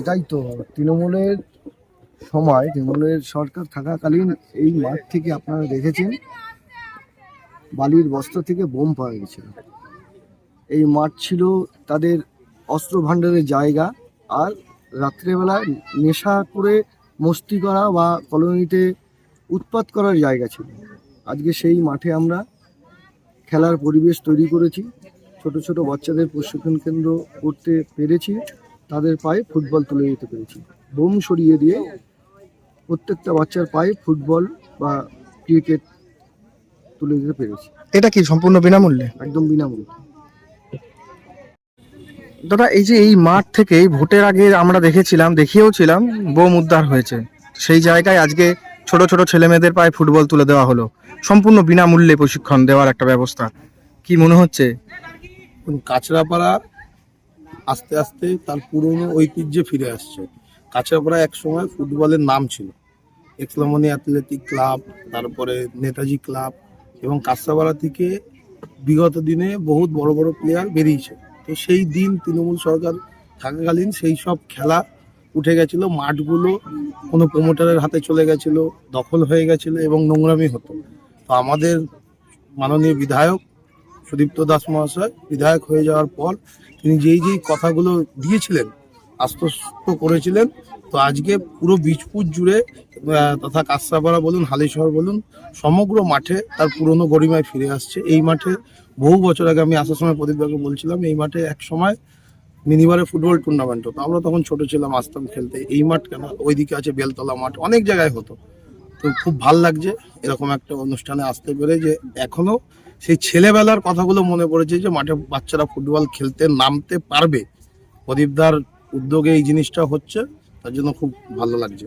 এটাই তো তৃণমূলের সময়, তৃণমূলের সরকার থাকাকালীন এই মাঠ থেকে আপনারা দেখেছেন বালির বস্তা থেকে বোম পাওয়া গেছিল। এই মাঠ ছিল তাদের অস্ত্র ভাণ্ডারের জায়গা, আর রাত্রেবেলায় নেশা করে মস্তি করা বা কলোনিতে উৎপাত করার জায়গা ছিল। আজকে সেই মাঠে আমরা খেলার পরিবেশ তৈরি করেছি, ছোট ছোট বাচ্চাদের প্রশিক্ষণ কেন্দ্র করতে পেরেছি, তাদের পায়ে ফুটবল তুলে দিতে পেরেছি। বোম সরিয়ে দিয়ে প্রত্যেকটা বাচ্চার পায়ে ফুটবল বা ক্রিকেট তুলে দিতে পেরেছি। এটা কি সম্পূর্ণ বিনামূল্যে? একদম বিনামূল্যে। দাদা, এই যে এই মাঠ থেকে ভোটের আগে আমরা দেখিয়েওছিলাম বোম উদ্ধার হয়েছে, সেই জায়গায় আজকে ছোট ছোট ছেলে মেয়েদের পায়ে ফুটবল তুলে দেওয়া হলো, সম্পূর্ণ বিনামূল্যে প্রশিক্ষণ দেওয়ার একটা ব্যবস্থা। কি মনে হচ্ছে? কাঁচরাপাড়া আস্তে আস্তে তার পুরনো ঐতিহ্যে ফিরে আসছে। কাঁচরাপাড়া এক সময় ফুটবলের নাম ছিল, এক্সলামনি অ্যাথলেটিক ক্লাব, তারপরে নেতাজি ক্লাব, এবং কাঁচরাপাড়া থেকে বিগত দিনে বহুত বড় বড় প্লেয়ার বেরিয়েছে। তো সেই দিন তৃণমূল সরকার থাকাকালীন সেই সব খেলা উঠে গেছিল, মাঠগুলো কোনো প্রমোটারের হাতে চলে গেছিল, দখল হয়ে গেছিল এবং নোংরামি হতো। তো আমাদের মাননীয় বিধায়ক সুদীপ্ত দাস মহাশয় বিধায়ক হয়ে যাওয়ার পর তিনি যেই কথাগুলো দিয়েছিলেন, আশ্বস্ত করেছিলেন, তো আজকে পুরো বীজপুর জুড়ে তথা কাঁচরাপাড়া বলুন, হালিশহর বলুন, সমগ্র মাঠে তার পুরনো গরিমায় ফিরে আসছে। এই মাঠে বহু বছর আগে আমি আসার সময় প্রদীপদাকে বলছিলাম, এই মাঠে এক সময় মিনিবারে ফুটবল টুর্নামেন্ট হতো, আমরা তখন ছোট ছিলাম, আসতাম খেলতে। এই মাঠ কেন, ওইদিকে আছে বেলতলা মাঠ, অনেক জায়গায় হতো। তো খুব ভাল লাগছে এরকম একটা অনুষ্ঠানে আসতে পেরে, যে এখনো সেই ছেলেবেলার কথাগুলো মনে পড়েছে, যে মাঠে বাচ্চারা ফুটবল খেলতে নামতে পারবে। প্রদীপদার উদ্যোগে এই জিনিসটা হচ্ছে, তার জন্য খুব ভালো লাগছে।